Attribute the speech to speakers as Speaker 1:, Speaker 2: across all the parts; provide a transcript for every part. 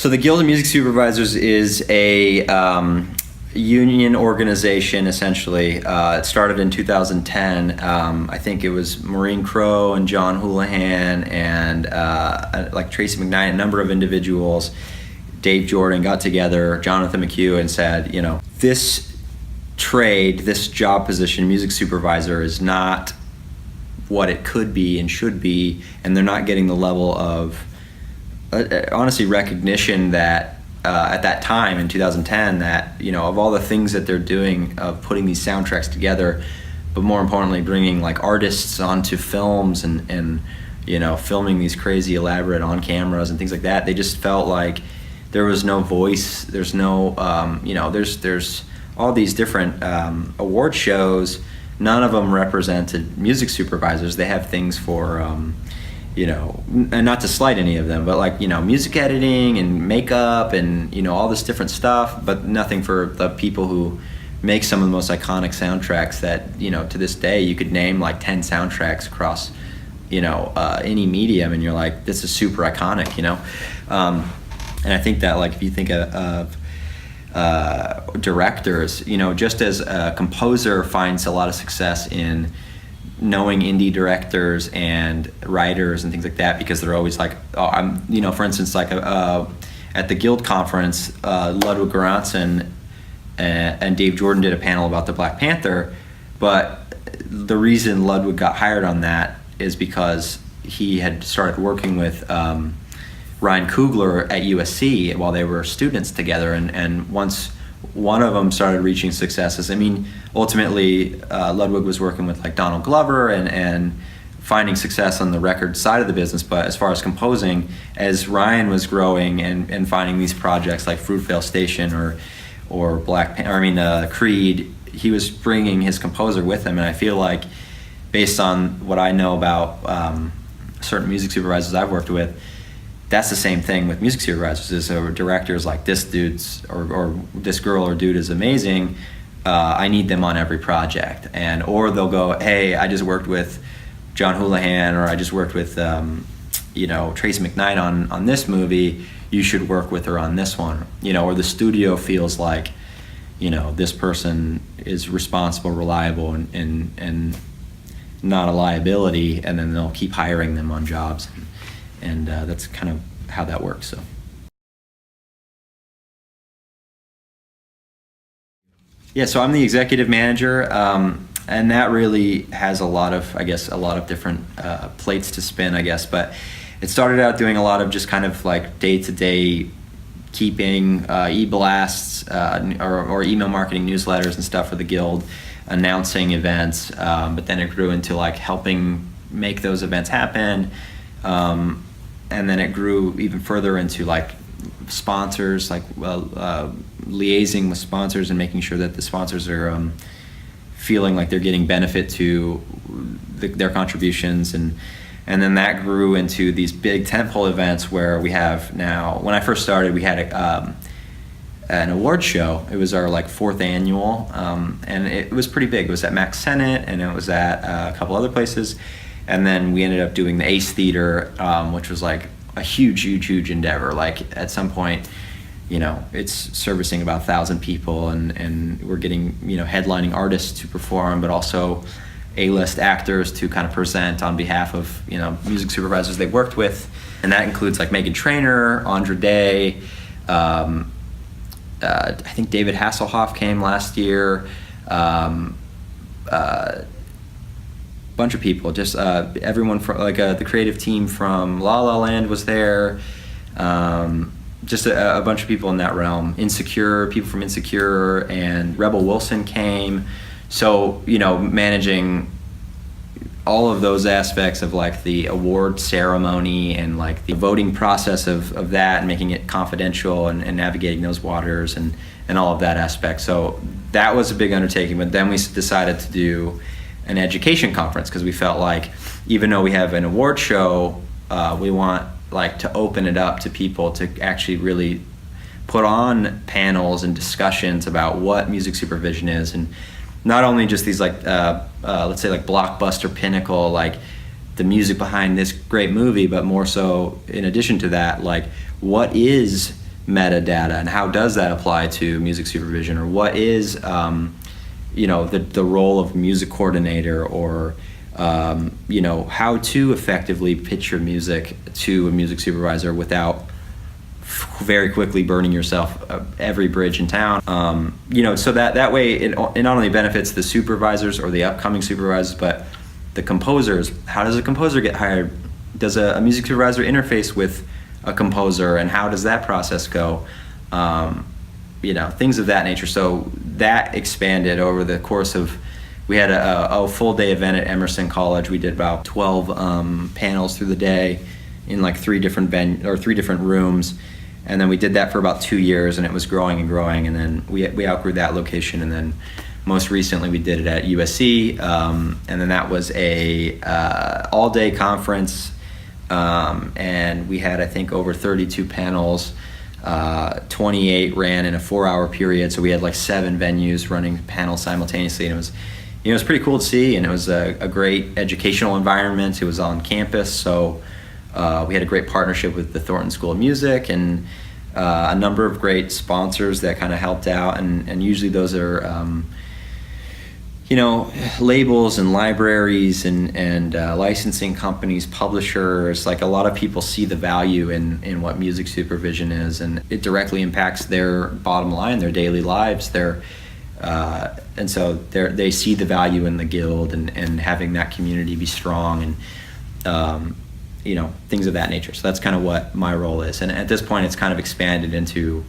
Speaker 1: So the Guild of Music Supervisors is a union organization, essentially. It started in 2010. I think it was Maureen Crowe and John Houlihan and like Tracy McKnight, a number of individuals. Dave Jordan got together, Jonathan McHugh, and said, you know, this trade, this job position, music supervisor, is not what it could be and should be, and they're not getting the level of honestly recognition that at that time in 2010, that, you know, of all the things that they're doing of putting these soundtracks together, but more importantly bringing like artists onto films and you know, filming these crazy elaborate on cameras and things like that, they just felt like there was no voice. There's no you know, there's all these different award shows. None of them represented music supervisors. They have things for you know, and not to slight any of them, but like, you know, music editing and makeup and, you know, all this different stuff, but nothing for the people who make some of the most iconic soundtracks that, you know, to this day you could name like 10 soundtracks across, you know, any medium, and you're like, this is super iconic, you know. And I think that, like, if you think of directors, you know, just as a composer finds a lot of success in knowing indie directors and writers and things like that, because they're always like, oh, I'm, you know, for instance, like at the Guild conference, Ludwig Göransson and Dave Jordan did a panel about the Black Panther, but the reason Ludwig got hired on that is because he had started working with Ryan Coogler at USC while they were students together, and once one of them started reaching successes, I mean, ultimately Ludwig was working with like Donald Glover and finding success on the record side of the business, but as far as composing, as Ryan was growing and finding these projects like Fruitvale Station or Creed, he was bringing his composer with him. And I feel like, based on what I know about certain music supervisors I've worked with, that's the same thing with music supervisors. Is directors like, this dude's or this girl or dude is amazing, I need them on every project. And or they'll go, hey, I just worked with John Houlihan, or I just worked with you know, Tracy McKnight on this movie, you should work with her on this one, you know. Or the studio feels like, you know, this person is responsible, reliable, and not a liability, and then they'll keep hiring them on jobs. And that's kind of how that works. So, yeah, so I'm the executive manager, and that really has a lot of, I guess, a lot of different plates to spin, I guess. But it started out doing a lot of just kind of like day-to-day keeping, e-blasts or email marketing newsletters and stuff for the Guild, announcing events, but then it grew into like helping make those events happen. And then it grew even further into like sponsors, like liaising with sponsors and making sure that the sponsors are feeling like they're getting benefit to their contributions. And then that grew into these big tentpole events where we have now, when I first started, we had an award show. It was our like 4th annual, and it was pretty big. It was at Max Sennett, and it was at a couple other places. And then we ended up doing the Ace Theater, which was like a huge endeavor. Like at some point, you know, it's servicing about 1,000 people, and we're getting, you know, headlining artists to perform, but also A-list actors to kind of present on behalf of, you know, music supervisors they've worked with. And that includes like Meghan Trainor, Andra Day, I think David Hasselhoff came last year, bunch of people, just everyone from like the creative team from La La Land was there, just a bunch of people in that realm. Insecure, people from Insecure, and Rebel Wilson came. So, you know, managing all of those aspects of like the award ceremony and like the voting process of that, and making it confidential and navigating those waters and all of that aspect. So that was a big undertaking. But then we decided to do an education conference, because we felt like, even though we have an award show, we want like to open it up to people to actually really put on panels and discussions about what music supervision is, and not only just these like let's say like blockbuster pinnacle, like the music behind this great movie, but more so in addition to that, like what is metadata, and how does that apply to music supervision, or what is the role of music coordinator, or how to effectively pitch your music to a music supervisor without very quickly burning yourself every bridge in town. So that way it not only benefits the supervisors or the upcoming supervisors, but the composers. How does a composer get hired? Does a music supervisor interface with a composer, and how does that process go? Things of that nature. So that expanded over the course of, we had a full day event at Emerson College. We did about 12 panels through the day in like 3 different rooms. And then we did that for about 2 years, and it was growing and growing. And then we outgrew that location. And then most recently we did it at USC. And then that was a all-day conference. And we had, I think, over 32 panels. 28 ran in a 4-hour period. So we had like 7 venues running panels simultaneously. And it was pretty cool to see. And it was a great educational environment. It was on campus. So we had a great partnership with the Thornton School of Music, and a number of great sponsors that kind of helped out, and usually those are labels and libraries and licensing companies, publishers. Like, a lot of people see the value in what music supervision is, and it directly impacts their bottom line, their daily lives, and so they see the value in the Guild and having that community be strong, and things of that nature. So that's kind of what my role is. And at this point, it's kind of expanded into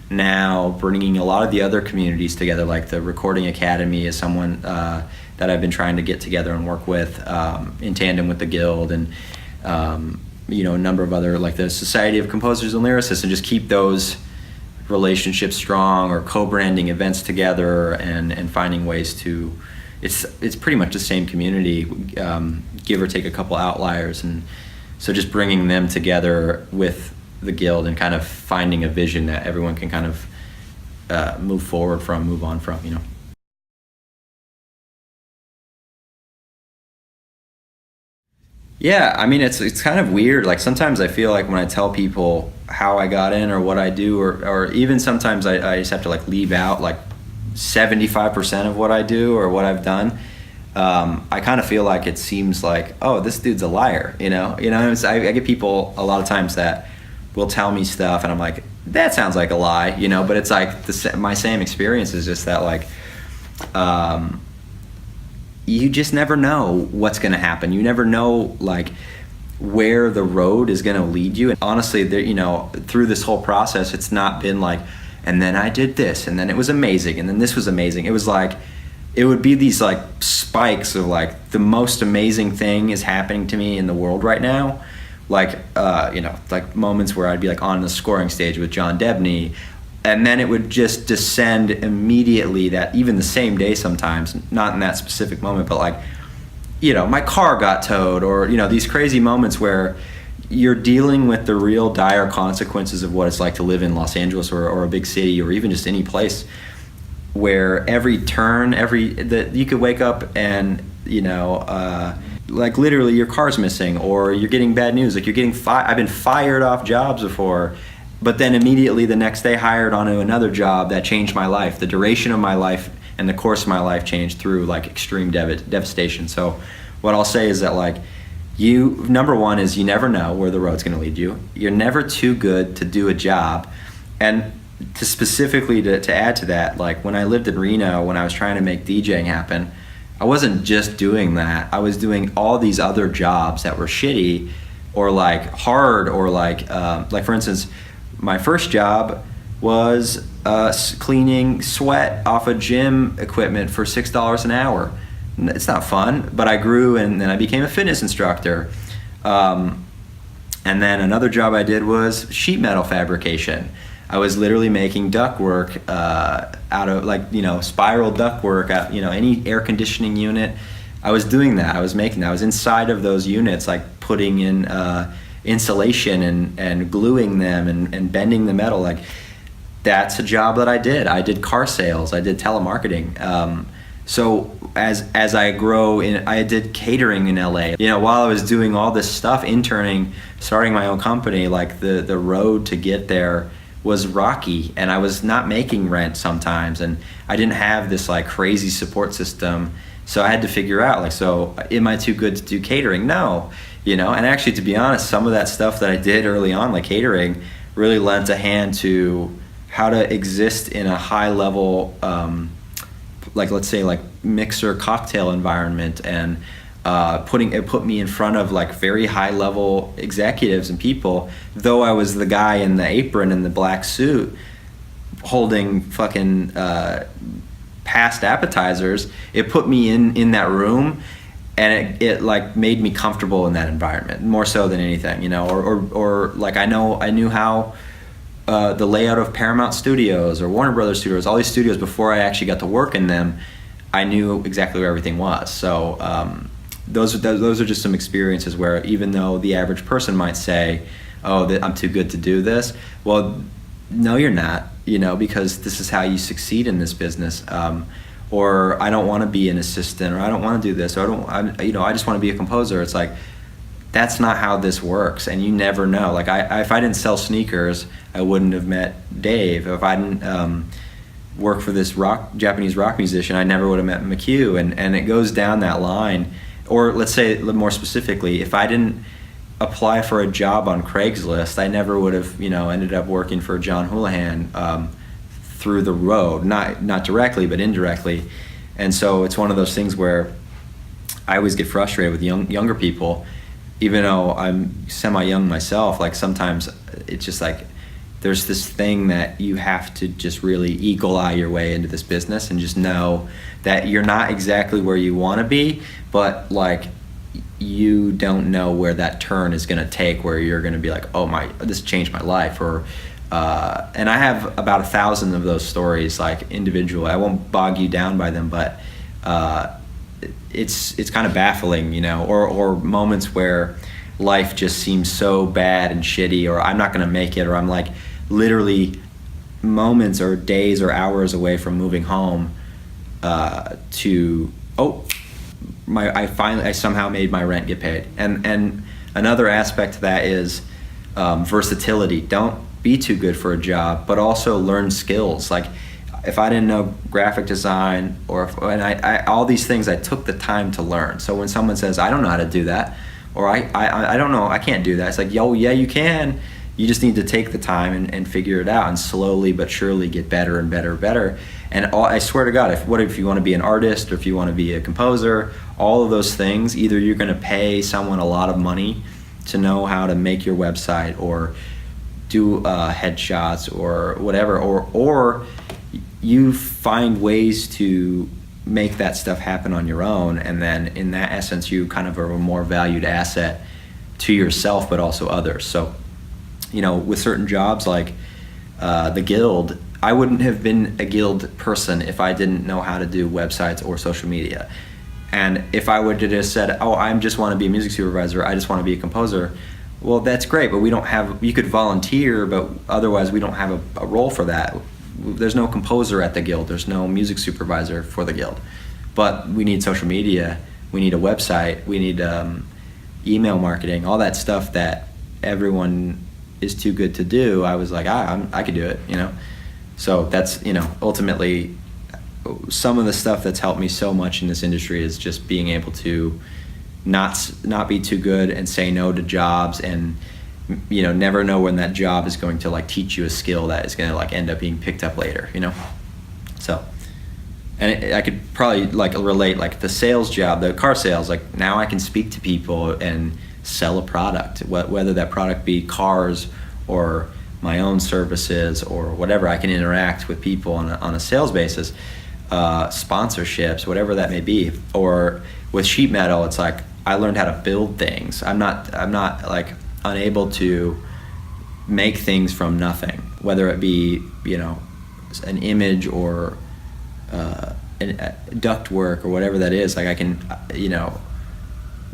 Speaker 1: now bringing a lot of the other communities together, like the Recording Academy is someone that I've been trying to get together and work with in tandem with the Guild, and a number of other, like the Society of Composers and Lyricists, and just keep those relationships strong, or co-branding events together, and finding ways to, it's pretty much the same community, give or take a couple outliers. And so just bringing them together with the Guild and kind of finding a vision that everyone can kind of move on from. Yeah, I mean, it's kind of weird. Like, sometimes I feel like when I tell people how I got in or what I do, or even sometimes I just have to like leave out like 75% of what I do or what I've done. I kind of feel like it seems like, oh, this dude's a liar, I get people a lot of times that will tell me stuff, and I'm like, that sounds like a lie, but it's like my same experience is just that, like, you just never know what's going to happen. You never know, like, where the road is going to lead you. And honestly, through this whole process, it's not been like, and then I did this, and then it was amazing, and then this was amazing. It was like, it would be these like spikes of like, the most amazing thing is happening to me in the world right now. Like, like moments where I'd be like on the scoring stage with John Debney, and then it would just descend immediately, that even the same day sometimes, not in that specific moment, but like, my car got towed, or, these crazy moments where you're dealing with the real dire consequences of what it's like to live in Los Angeles or a big city, or even just any place, where every turn, you could wake up and, like literally your car's missing, or you're getting bad news, like you're getting I've been fired off jobs before, but then immediately the next day hired onto another job that changed my life. The duration of my life and the course of my life changed through like extreme devastation. So what I'll say is that, like, number one is you never know where the road's going to lead you. You're never too good to do a job. And to add to that, like when I lived in Reno, when I was trying to make DJing happen, I wasn't just doing that. I was doing all these other jobs that were shitty or like hard, or like for instance, my first job was cleaning sweat off of gym equipment for $6 an hour. It's not fun, but I grew, and then I became a fitness instructor. And then another job I did was sheet metal fabrication. I was literally making ductwork out of spiral ductwork, any air conditioning unit. I was doing that. I was making that. I was inside of those units, like putting in insulation and gluing them and bending the metal. Like, that's a job that I did. I did car sales. I did telemarketing. So as I grow I did catering in LA. While I was doing all this stuff, interning, starting my own company, like the road to get there was rocky, and I was not making rent sometimes, and I didn't have this like crazy support system. So I had to figure out, like, so am I too good to do catering? No, you know. And actually, to be honest, some of that stuff that I did early on, like catering, really lent a hand to how to exist in a high level, like let's say like mixer cocktail environment, and it put me in front of like very high level executives and people. Though I was the guy in the apron and the black suit holding fucking past appetizers, it put me in that room, and it like made me comfortable in that environment more so than anything, you know. Or like I knew how the layout of Paramount Studios or Warner Brothers Studios, all these studios, before I actually got to work in them, I knew exactly where everything was. So those are just some experiences where, even though the average person might say, oh, I'm too good to do this, well, no, you're not, you know, because this is how you succeed in this business. Or I don't want to be an assistant, or I don't want to do this, or I just want to be a composer. It's like, that's not how this works, and you never know. Like if I didn't sell sneakers, I wouldn't have met Dave. If I didn't work for this Japanese rock musician, I never would have met McHugh, and it goes down that line. Or let's say more specifically, if I didn't apply for a job on Craigslist, I never would have, you know, ended up working for John Houlihan through the road, not directly but indirectly. And so it's one of those things where I always get frustrated with younger people, even though I'm semi-young myself. Like sometimes it's just like there's this thing that you have to just really eagle eye your way into this business and just know that you're not exactly where you want to be, but like you don't know where that turn is going to take, where you're going to be like, oh my, this changed my life. Or and I have about 1,000 of those stories, like individually. I won't bog you down by them, but it's kind of baffling, you know. Or moments where life just seems so bad and shitty, or I'm not going to make it, or I'm like literally moments or days or hours away from moving home to I somehow made my rent get paid. And another aspect to that is versatility. Don't be too good for a job, but also learn skills. Like if I didn't know graphic design, and I all these things, I took the time to learn. So when someone says, I don't know how to do that, or I don't know, I can't do that, it's like, yo, yeah, you can. You just need to take the time and figure it out, and slowly but surely get better and better and better. And I swear to God, if you want to be an artist, or if you want to be a composer, all of those things, either you're going to pay someone a lot of money to know how to make your website, or do headshots, or whatever, or you find ways to make that stuff happen on your own, and then in that essence you kind of are a more valued asset to yourself but also others. So, you know, with certain jobs like the Guild, I wouldn't have been a Guild person if I didn't know how to do websites or social media. And if I would have just said, oh, I just want to be a music supervisor, I just want to be a composer, well, that's great, but we don't have, you could volunteer, but otherwise we don't have a role for that. There's no composer at the Guild, there's no music supervisor for the Guild. But we need social media, we need a website, we need email marketing, all that stuff that everyone is too good to do. I was like, I could do it, you know. So that's, you know, ultimately some of the stuff that's helped me so much in this industry is just being able to not be too good and say no to jobs, and, you know, never know when that job is going to like teach you a skill that is going to like end up being picked up later, you know. So, and I could probably like relate like the sales job, the car sales, like now I can speak to people and sell a product, whether that product be cars or my own services or whatever. I can interact with people on a sales basis, sponsorships, whatever that may be. Or with sheet metal, it's like I learned how to build things. I'm not like unable to make things from nothing, whether it be, you know, an image or duct work or whatever that is. Like I can, you know,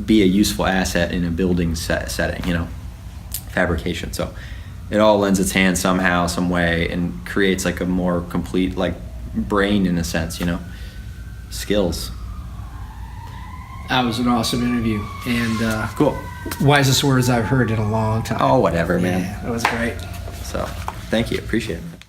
Speaker 1: be a useful asset in a building setting, you know, fabrication. So it all lends its hand somehow, some way, and creates like a more complete like brain in a sense, you know, skills.
Speaker 2: That was an awesome interview, and
Speaker 1: cool.
Speaker 2: Wisest words I've heard in a long time.
Speaker 1: Oh, whatever, man.
Speaker 2: Yeah, that was great.
Speaker 1: So Thank you. Appreciate it.